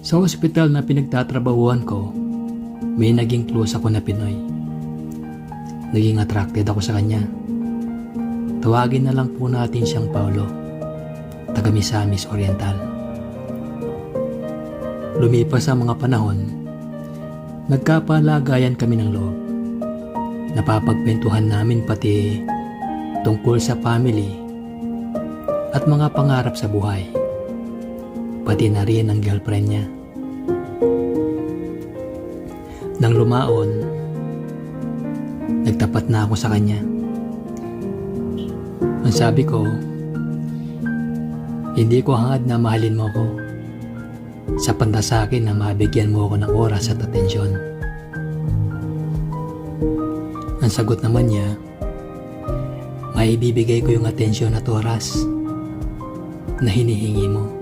Sa ospital na pinagtatrabahuan ko, may naging close ako na Pinoy. Naging attracted ako sa kanya. Tawagin na lang po natin siyang Paulo, taga Misamis Oriental. Lumipas ang mga panahon, nagkapalagayan kami ng loob. Napapagkwentuhan namin pati tungkol sa family at mga pangarap sa buhay. Pati na rin ang girlfriend niya. Nang lumaon, nagtapat na ako sa kanya. Ang sabi ko, hindi ko hangad na mahalin mo ko. Sapat na sa akin na mabigyan mo ako ng oras at atensyon. Ang sagot naman niya, maibibigay ko yung atensyon at oras na hinihingi mo.